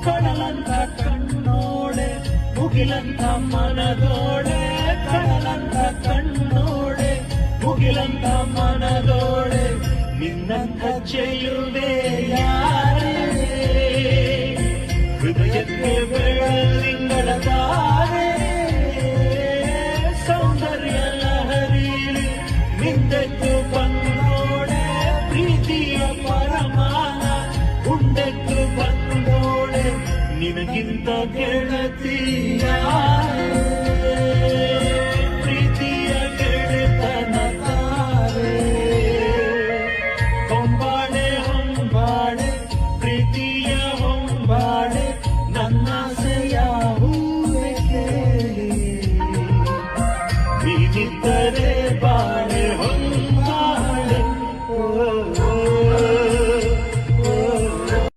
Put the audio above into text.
ಕಡಲಂತ ಕಣ್ಣೋಳೆ ಮುಗಿಲಂತ ಮನದೋಳೆ ಕಡಲಂತ ಕಣ್ಣೋಳೆ ಮುಗಿಲಂತ ಮನದೋಳೆ ನಿನ್ನಂತ ಚೆಲುವೆ ಯಾರೇ ಹೃದಯಕ್ಕೆ ಬೆಳದಿಂಗಳ ತಾರೆ ಸೌಂದರ್ಯ ಲಹರಿ ನಿಂದೆದ್ದು ಬಂದೋಳೆ ಪ್ರೀತಿಯ ಪರಮಾನ ಉಂಡೆದ್ದು ಬಂದೋಳೆ ನಿನಗಿಂತ ಗೆಳತಿ ಯಾರೇ